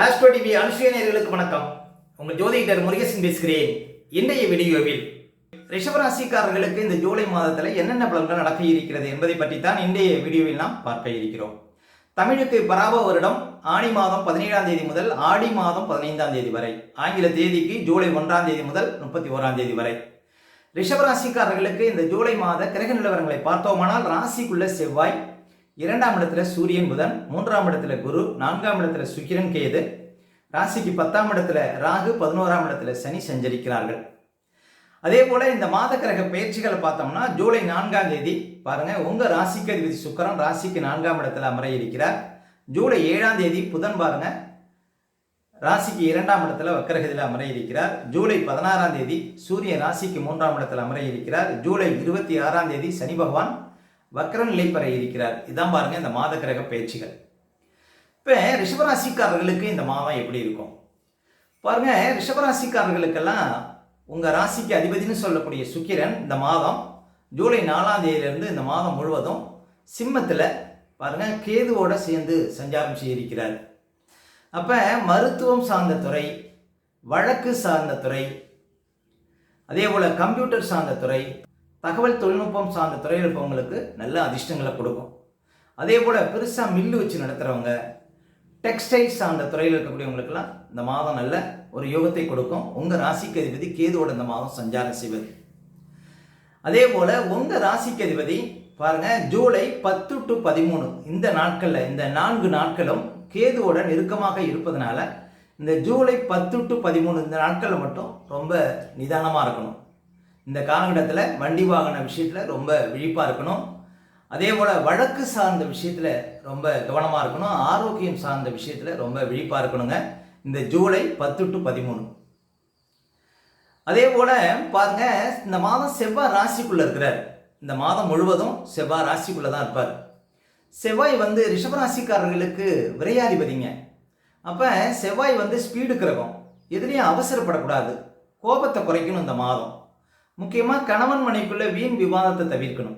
Astro TV அனுஷியர்களுக்கு வணக்கம். உங்கள் ஜோதிடர் முருகேசன் பேசுகிறேன். இன்றைய வீடியோவில் ரிஷபராசிக்காரர்களுக்கு இந்த ஜூலை மாதத்தில் என்னென்ன பலன்கள் நடக்க இருக்கிறது என்பதை பற்றி தான் இன்றைய வீடியோவில் நாம் பார்க்க இருக்கிறோம். தமிழுக்கு பராப வருடம் ஆணி மாதம் 17ஆம் தேதி முதல் ஆடி மாதம் 15ஆம் தேதி வரை, ஆங்கில தேதிக்கு ஜூலை 1ஆம் தேதி முதல் 31ஆம் தேதி வரை. ரிஷபராசிக்காரர்களுக்கு இந்த ஜூலை மாத கிரக நிலவரங்களை பார்த்தோமானால், ராசிக்குள்ள செவ்வாய், 2ஆம் இடத்துல சூரியன் புதன், 3ஆம் இடத்துல குரு, 4ஆம் இடத்துல சுக்கிரன் கேது, ராசிக்கு 10ஆம் இடத்துல ராகு, 11ஆம் இடத்துல சனி சஞ்சரிக்கிறார்கள். அதே போல இந்த மாத கிரக பயிற்சிகளை பார்த்தோம்னா, ஜூலை 4ஆம் தேதி பாருங்க, உங்க ராசிக்கு அதிபதி சுக்கிரன் ராசிக்கு 4ஆம் இடத்துல அமர இருக்கிறார். ஜூலை 7ஆம் தேதி புதன் பாருங்க ராசிக்கு 2ஆம் இடத்துல வக்கரகதியில் அமர இருக்கிறார். ஜூலை 16ஆம் தேதி சூரியன் ராசிக்கு 3ஆம் இடத்துல அமர இருக்கிறார். ஜூலை 26ஆம் தேதி சனி பகவான் வக்கர நிலை பெற இருக்கிறார். இதான் பாருங்க இந்த மாத கிரக பயிற்சிகள். இப்போ ரிஷபராசிக்காரர்களுக்கு இந்த மாதம் எப்படி இருக்கும் பாருங்க. ரிஷபராசிக்காரர்களுக்கெல்லாம் உங்க ராசிக்கு அதிபதினு சொல்லக்கூடிய சுக்கிரன் இந்த மாதம் ஜூலை 4ஆம் தேதியிலிருந்து இந்த மாதம் முழுவதும் சிம்மத்தில் பாருங்க கேதுவோட சேர்ந்து சஞ்சாரம் செய்ய இருக்கிறார். அப்போ மருத்துவம் சார்ந்த துறை, வழக்கு சார்ந்த துறை, அதே போல் கம்ப்யூட்டர் சார்ந்த துறை, தகவல் தொழில்நுட்பம் சார்ந்த துறையில் இருப்பவங்களுக்கு நல்ல அதிர்ஷ்டங்களை கொடுக்கும். அதே போல் பெருசாக மில்லு வச்சு நடத்துகிறவங்க, டெக்ஸ்டைல் சார்ந்த துறையில் இருக்கக்கூடியவங்களுக்கெல்லாம் இந்த மாதம் நல்ல ஒரு யோகத்தை கொடுக்கும். உங்கள் ராசிக்கு அதிபதி கேதுவோட இந்த மாதம் சஞ்சாரம் செய்வது. அதே போல் உங்கள் ராசிக்கு அதிபதி பாருங்க ஜூலை 10 to 13 இந்த நாட்களில், இந்த 4 நாட்களும் கேதுவோட நெருக்கமாக இருப்பதனால இந்த ஜூலை 10 to 13 இந்த நாட்களில் மட்டும் ரொம்ப நிதானமாக இருக்கணும். இந்த காலகட்டத்தில் வண்டி வாகன விஷயத்தில் ரொம்ப விழிப்பாக இருக்கணும். அதே போல் வழக்கு சார்ந்த விஷயத்தில் ரொம்ப கவனமாக இருக்கணும். ஆரோக்கியம் சார்ந்த விஷயத்தில் ரொம்ப விழிப்பாக இருக்கணுங்க இந்த ஜூலை 10 to 13. அதே போல் பாருங்க, இந்த மாதம் செவ்வாய் ராசிக்குள்ளே இருக்கிறார். இந்த மாதம் முழுவதும் செவ்வாய் ராசிக்குள்ளே தான் இருப்பார். செவ்வாய் ரிஷபராசிக்காரர்களுக்கு விரையாதிபதிங்க. அப்போ செவ்வாய் ஸ்பீடு கிரகம். எதுலேயும் அவசரப்படக்கூடாது, கோபத்தை குறைக்கணும். இந்த மாதம் முக்கியமாக கணவன் மனைக்குள்ள வீண் விவாதத்தை தவிர்க்கணும்.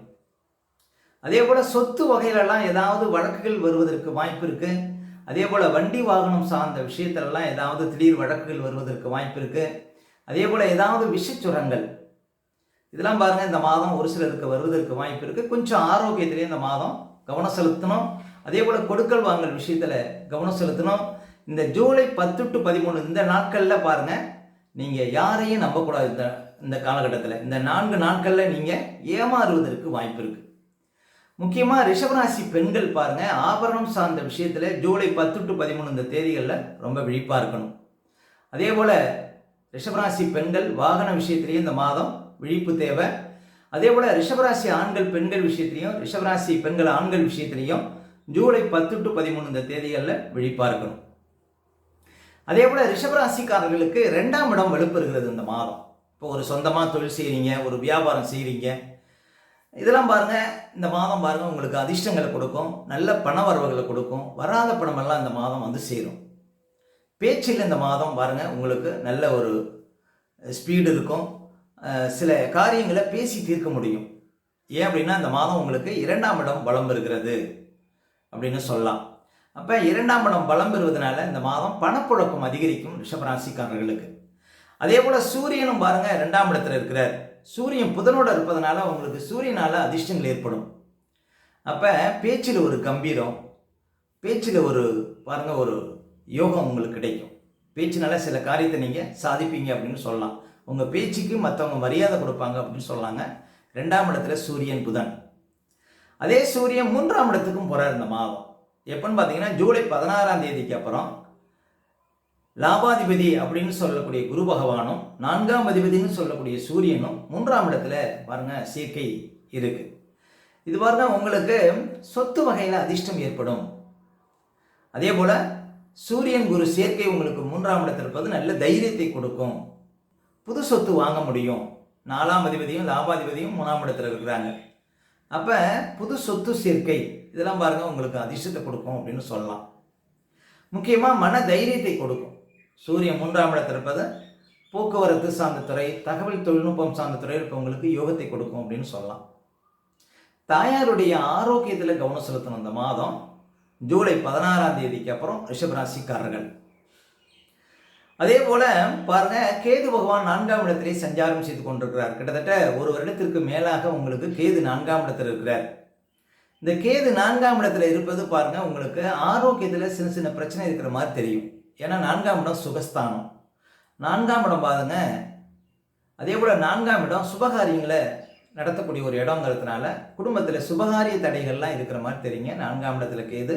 அதே போல் சொத்து வகையிலெல்லாம் ஏதாவது வழக்குகள் வருவதற்கு வாய்ப்பு இருக்குது. அதே போல் வண்டி வாகனம் சார்ந்த விஷயத்திலலாம் ஏதாவது திடீர் வழக்குகள் வருவதற்கு வாய்ப்பு இருக்குது. அதே போல் ஏதாவது விஷச்சுரங்கள் இதெல்லாம் பாருங்கள் இந்த மாதம் ஒரு சிலருக்கு வருவதற்கு வாய்ப்பு இருக்குது. கொஞ்சம் ஆரோக்கியத்திலே இந்த மாதம் கவனம் செலுத்தணும். அதே போல் கொடுக்கல் வாங்கல் விஷயத்தில் கவனம் செலுத்தணும். இந்த ஜூலை 10 to 13 இந்த நாட்களில் பாருங்கள், நீங்கள் யாரையும் நம்பக்கூடாது. இந்த காலகட்டத்தில் இந்த 4 நாட்களில் நீங்கள் ஏமாறுவதற்கு வாய்ப்பு இருக்குது. முக்கியமாக ரிஷபராசி பெண்கள் பாருங்கள், ஆபரணம் சார்ந்த விஷயத்தில் ஜூலை 10 to 13 இந்த தேதிகளில் ரொம்ப விழிப்பாக இருக்கணும். அதே போல் ரிஷபராசி பெண்கள் வாகன விஷயத்திலையும் இந்த மாதம் விழிப்பு தேவை. அதே போல் ரிஷபராசி ஆண்கள் பெண்கள் விஷயத்திலையும், ரிஷபராசி பெண்கள் ஆண்கள் விஷயத்திலையும் ஜூலை 10 to 13 இந்த தேதிகளில் விழிப்பாக இருக்கணும். அதே போல் ரிஷபராசிக்காரர்களுக்கு 2ஆம் இடம் வலுப்பெறுகிறது இந்த மாதம். இப்போ ஒரு சொந்தமாக தொழில் செய்கிறீங்க, ஒரு வியாபாரம் செய்கிறீங்க, இதெல்லாம் பாருங்கள் இந்த மாதம் பாருங்கள் உங்களுக்கு அதிர்ஷ்டங்களை கொடுக்கும், நல்ல பண வரவுகளை கொடுக்கும். வராத பணமெல்லாம் இந்த மாதம் சேரும். பேச்சில் இந்த மாதம் பாருங்கள் உங்களுக்கு நல்ல ஒரு ஸ்பீடு இருக்கும். சில காரியங்களை பேசி தீர்க்க முடியும். ஏன் அப்படின்னா இந்த மாதம் உங்களுக்கு 2ஆம் இடம் பலம் பெறுகிறது அப்படின்னு சொல்லலாம். அப்போ 2ஆம் இடம் பலம் பெறுவதனால இந்த மாதம் பணப்புழக்கம் அதிகரிக்கும் ரிஷபராசிக்காரர்களுக்கு. அதே போல் சூரியனும் பாருங்க 2ஆம் இடத்துல இருக்கிறார். சூரியன் புதனோட இருப்பதனால உங்களுக்கு சூரியனால அதிர்ஷ்டங்கள் ஏற்படும். அப்போ பேச்சில் ஒரு கம்பீரம், பேச்சில் ஒரு பாருங்க ஒரு யோகம் உங்களுக்கு கிடைக்கும். பேச்சினால சில காரியத்தை நீங்கள் சாதிப்பீங்க அப்படின்னு சொல்லலாம். உங்கள் பேச்சுக்கு மற்றவங்க மரியாதை கொடுப்பாங்க அப்படின்னு சொல்லாங்க. 2ஆம் இடத்துல சூரியன் புதன். அதே சூரியன் 3ஆம் இடத்துக்கும் போகிறார் இந்த மாதம். எப்போன்னு பார்த்தீங்கன்னா ஜூலை 16ஆம் தேதிக்கு அப்புறம் லாபாதிபதி அப்படின்னு சொல்லக்கூடிய குரு பகவானும் 4ஆம் அதிபதினு சொல்லக்கூடிய சூரியனும் 3ஆம் இடத்துல பாருங்க சேர்க்கை இருக்கு. இது பாருங்க உங்களுக்கு சொத்து வகையில் அதிர்ஷ்டம் ஏற்படும். அதே போல சூரியன் குரு சேர்க்கை உங்களுக்கு 3ஆம் இடத்துல இருப்பது நல்ல தைரியத்தை கொடுக்கும். புது சொத்து வாங்க முடியும். 4ஆம் அதிபதியும் லாபாதிபதியும் 3ஆம் இடத்துல இருக்கிறாங்க. அப்போ புது சொத்து சேர்க்கை இதெல்லாம் பாருங்க உங்களுக்கு அதிர்ஷ்டத்தை கொடுக்கும் அப்படின்னு சொல்லலாம். முக்கியமாக மன தைரியத்தை கொடுக்கும். சூரியன் 3ஆம் இடத்தில் இருப்பது போக்குவரத்து சார்ந்த துறை, தகவல் தொழில்நுட்பம் சார்ந்த துறை இருப்பவங்களுக்கு யோகத்தை கொடுக்கும் அப்படின்னு சொல்லலாம். தாயாருடைய ஆரோக்கியத்தில் கவனம் செலுத்தணும் இந்த மாதம். ஜூலை 16ஆம் தேதிக்கு அப்புறம் ரிஷபராசிக்காரர்கள் அதே போல பாருங்க, கேது பகவான் 4ஆம் இடத்திலே சஞ்சாரம் செய்து கொண்டிருக்கிறார். கிட்டத்தட்ட ஒரு வருடத்திற்கு மேலாக உங்களுக்கு கேது 4ஆம் இடத்தில் இருக்கிறார். இந்த கேது 4ஆம் இடத்துல இருப்பது பாருங்க, உங்களுக்கு ஆரோக்கியத்தில் சின்ன சின்ன பிரச்சனை இருக்கிற மாதிரி தெரியும். ஏன்னா 4ஆம் இடம் சுகஸ்தானம். 4ஆம் இடம் பாருங்க, அதே போல 4ஆம் இடம் சுபகாரியங்களை நடத்தக்கூடிய ஒரு இடங்கிறதுனால குடும்பத்தில் சுபகாரிய தடைகள்லாம் இருக்கிற மாதிரி தெரியுங்க. 4ஆம் இடத்துல கேது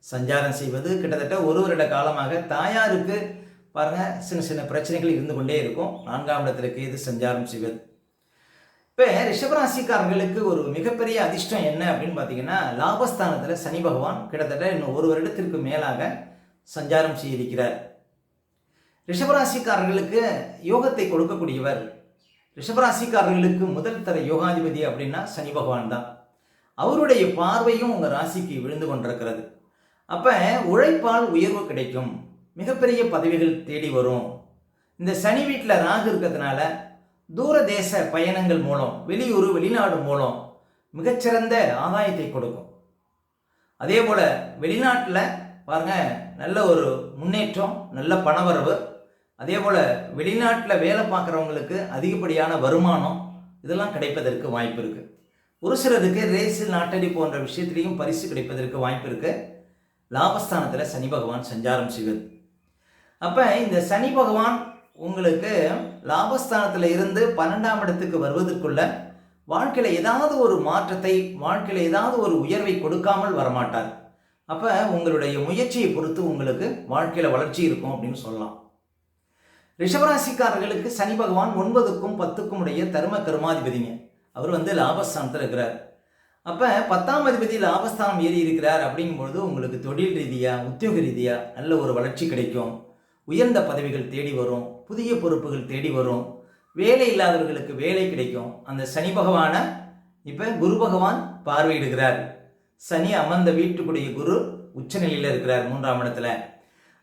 சஞ்சாரம் செய்வது கிட்டத்தட்ட ஒரு வருட காலமாக தாயாருக்கு பாருங்க சின்ன சின்ன பிரச்சனைகள் இருந்து கொண்டே இருக்கும். 4ஆம் இடத்துல கேது சஞ்சாரம் செய்வது. இப்போ ரிஷபராசிக்காரர்களுக்கு ஒரு மிகப்பெரிய அதிர்ஷ்டம் என்ன அப்படின்னு பார்த்தீங்கன்னா, லாபஸ்தானத்தில் சனி பகவான் கிட்டத்தட்ட இன்னும் ஒரு வருடத்திற்கு மேலாக சஞ்சாரம் செய்திருக்கிறார். ரிஷபராசிக்காரர்களுக்கு யோகத்தை கொடுக்கக்கூடியவர், ரிஷபராசிக்காரர்களுக்கு முதல் தர யோகாதிபதி அப்படின்னா சனி பகவான் தான். அவருடைய பார்வையும் உங்கள் ராசிக்கு விழுந்து கொண்டிருக்கிறது. அப்போ உழைப்பால் உயர்வு கிடைக்கும், மிகப்பெரிய பதவிகள் தேடி வரும். இந்த சனி வீட்டில் ராகு இருக்கிறதுனால தூர தேச பயணங்கள் மூலம், வெளியூர் வெளிநாடு மூலம் மிகச்சிறந்த ஆதாயத்தை கொடுக்கும். அதே போல் வெளிநாட்டில் பாருங்க நல்ல ஒரு முன்னேற்றம், நல்ல பணவரவு. அதே போல் வெளிநாட்டில் வேலை பார்க்குறவங்களுக்கு அதிகப்படியான வருமானம் இதெல்லாம் கிடைப்பதற்கு வாய்ப்பு இருக்குது. ஒரு சிலருக்கு ரேஸு லாட்டரி போன்ற விஷயத்திலையும் பரிசு கிடைப்பதற்கு வாய்ப்பு இருக்குது. லாபஸ்தானத்தில் சனி பகவான் சஞ்சாரம் செய்வது. அப்போ இந்த சனி பகவான் உங்களுக்கு லாபஸ்தானத்தில் இருந்து 12ஆம் இடத்துக்கு வருவதற்குள்ள வாழ்க்கையில் ஏதாவது ஒரு மாற்றத்தை, வாழ்க்கையில் ஏதாவது ஒரு உயர்வை கொடுக்காமல் வரமாட்டார். அப்போ உங்களுடைய முயற்சியை பொறுத்து உங்களுக்கு வாழ்க்கையில் வளர்ச்சி இருக்கும் அப்படின்னு சொல்லலாம். ரிஷபராசிக்காரர்களுக்கு சனி பகவான் 9க்கும் 10க்கும் உடைய தர்ம கர்மாதிபதிங்க. அவர் லாபஸ்தானத்தில் இருக்கிறார். அப்போ 10ஆம் அதிபதி லாபஸ்தானம் ஏறி இருக்கிறார் அப்படிங்கும்பொழுது உங்களுக்கு தொழில் ரீதியாக, உத்தியோக ரீதியாக நல்ல ஒரு வளர்ச்சி கிடைக்கும். உயர்ந்த பதவிகள் தேடி வரும், புதிய பொறுப்புகள் தேடி வரும், வேலை இல்லாதவர்களுக்கு வேலை கிடைக்கும். அந்த சனி பகவானை இப்போ குரு பகவான் பார்வையிடுகிறார். சனி அமர்ந்த வீட்டுக்குடைய குரு உச்சநிலையில் இருக்கிறார் 3ஆம் இடத்துல.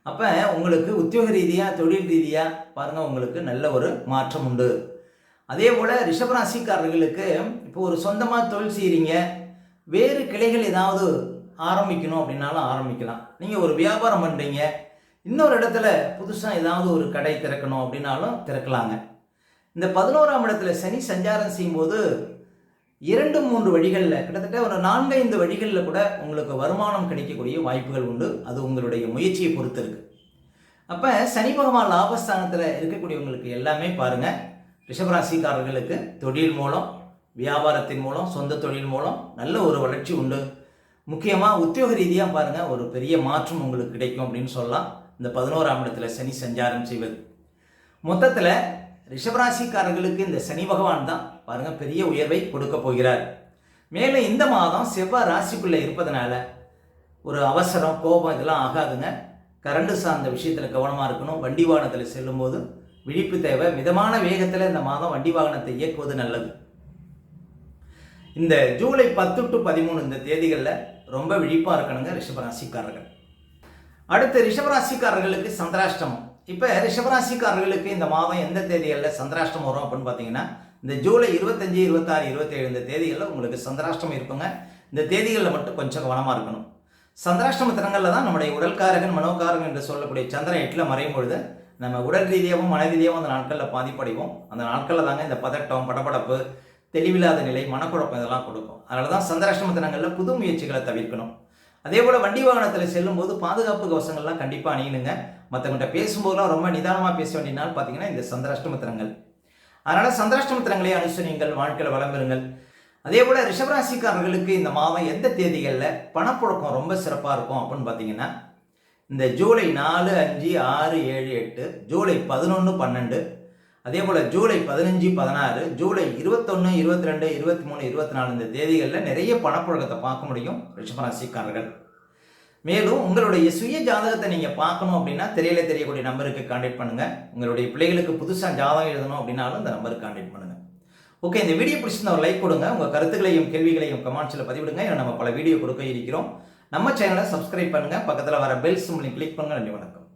அப்போ உங்களுக்கு உத்தியோக ரீதியாக, தொழில் ரீதியாக பாருங்கள் உங்களுக்கு நல்ல ஒரு மாற்றம் உண்டு. அதே போல் ரிஷபராசிக்காரர்களுக்கு இப்போ ஒரு சொந்தமாக தொழில் செய்கிறீங்க, வேறு கிளைகள் ஏதாவது ஆரம்பிக்கணும் அப்படின்னாலும் ஆரம்பிக்கலாம். நீங்கள் ஒரு வியாபாரம் பண்ணுறீங்க, இன்னொரு இடத்துல புதுசாக ஏதாவது ஒரு கடை திறக்கணும் அப்படின்னாலும் திறக்கலாங்க. இந்த 11ஆம் இடத்துல சனி சஞ்சாரம் செய்யும்போது 2-3 வழிகளில், கிட்டத்தட்ட ஒரு 4-5 வழிகளில் கூட உங்களுக்கு வருமானம் கிடைக்கக்கூடிய வாய்ப்புகள் உண்டு. அது உங்களுடைய முயற்சியை பொறுத்து இருக்கு. அப்போ சனி பகவான் லாபஸ்தானத்தில் இருக்கக்கூடியவங்களுக்கு எல்லாமே பாருங்கள், ரிஷபராசிக்காரர்களுக்கு தொழில் மூலம், வியாபாரத்தின் மூலம், சொந்த தொழில் மூலம் நல்ல ஒரு வளர்ச்சி உண்டு. முக்கியமாக உத்தியோக ரீதியாக பாருங்கள் ஒரு பெரிய மாற்றம் உங்களுக்கு கிடைக்கும் அப்படின்னு சொல்லலாம். இந்த 11ஆம் இடத்துல சனி சஞ்சாரம் செய்வது மொத்தத்தில் ரிஷபராசிக்காரர்களுக்கு இந்த சனி பகவான் தான் பாருங்கள் பெரிய உயர்வை கொடுக்க போகிறார். மேலே இந்த மாதம் செவ்வாய் ராசிக்குள்ளே இருப்பதனால ஒரு அவசரம், கோபம் இதெல்லாம் ஆகாதுங்க. கரண்டு சார்ந்த விஷயத்தில் கவனமாக இருக்கணும். வண்டி வாகனத்தில் செல்லும்போது விழிப்பு தேவை. மிதமான வேகத்தில் இந்த மாதம் வண்டி வாகனத்தை இயக்குவது நல்லது. இந்த ஜூலை 10 to 13 இந்த தேதிகளில் ரொம்ப விழிப்பாக இருக்கணுங்க ரிஷபராசிக்காரர்கள். அடுத்து ரிஷபராசிக்காரர்களுக்கு சந்திராஷ்டமம். இப்போ ரிஷபராசிக்காரர்களுக்கு இந்த மாதம் எந்த தேதிகளில் சந்திராஷ்டமம் வரும் அப்படின்னு பார்த்தீங்கன்னா, இந்த ஜூலை 25, 26, 27 இந்த தேதிகளில் உங்களுக்கு சந்திராஷ்டமம் இருக்குங்க. இந்த தேதிகளில் மட்டும் கொஞ்சம் கவனமாக இருக்கணும். சந்திராஷ்டம தினங்களில் தான் நம்முடைய உடல்காரகன், மனோகாரகன் என்று சொல்லக்கூடிய சந்திரன் 8ல் மறையும் பொழுது நம்ம உடல் ரீதியாகவும் மன ரீதியாகவும் அந்த நாட்களில் பாதிப்படைவோம். அந்த நாட்களில் தாங்க இந்த பதட்டம், படபடப்பு, தெளிவில்லாத நிலை, மனக்குழப்பம் இதெல்லாம் கொடுக்கும். அதனால தான் சந்திராஷ்டம தினங்களில் புது முயற்சிகளை தவிர்க்கணும். அதே போல் வண்டி வாகனத்தில் செல்லும்போது பாதுகாப்பு கவசங்கள்லாம் கண்டிப்பாக அணியணுங்க. மற்றவங்கிட்ட பேசும்போதெல்லாம் ரொம்ப நிதானமாக பேச வேண்டிய நாள் பார்த்தீங்கன்னா இந்த சந்திராஷ்டம தினங்கள். அதனால் சந்திராஷ்டம தினங்களே அனுசரியுங்கள், வாழ்க்கையில் வளம் பெறுங்கள். அதே போல் ரிஷபராசிக்காரர்களுக்கு இந்த மாதம் எந்த தேதிகளில் பணப்புழக்கம் ரொம்ப சிறப்பாக இருக்கும் அப்படின்னு பார்த்தீங்கன்னா, இந்த ஜூலை 4, 5, 6, 7, 8, ஜூலை 11, 12, அதே போல் ஜூலை 15, 16, ஜூலை 21, 22, 23, 24 இந்த தேதிகளில் நிறைய பணப்புழக்கத்தை பார்க்க முடியும் ரிஷபராசிக்காரர்கள். மேலும் உங்களுடைய சுய ஜாதகத்தை நீங்கள் பார்க்கணும் அப்படின்னா திரையில தெரியக்கூடிய நம்பருக்கு கான்டாக்ட் பண்ணுங்கள். உங்களுடைய பிள்ளைகளுக்கு புதுசாக ஜாதகம் எழுதணும் அப்படின்னாலும் இந்த நம்பருக்கு கான்டாக்ட் பண்ணுங்கள். ஓகே, இந்த வீடியோ பிடிச்சிருந்தா ஒரு லைக் கொடுங்க. உங்கள் கருத்துக்களையும் கேள்விகளையும் கமெண்ட்ஸில் பதிவிடுங்க. ஏன்னா நம்ம பல வீடியோ கொடுக்க இருக்கிறோம். நம்ம சேனலை சப்ஸ்கிரைப் பண்ணுங்கள். பக்கத்தில் வர பெல் சிம்பலையும் கிளிக் பண்ணுங்கள். நன்றி, வணக்கம்.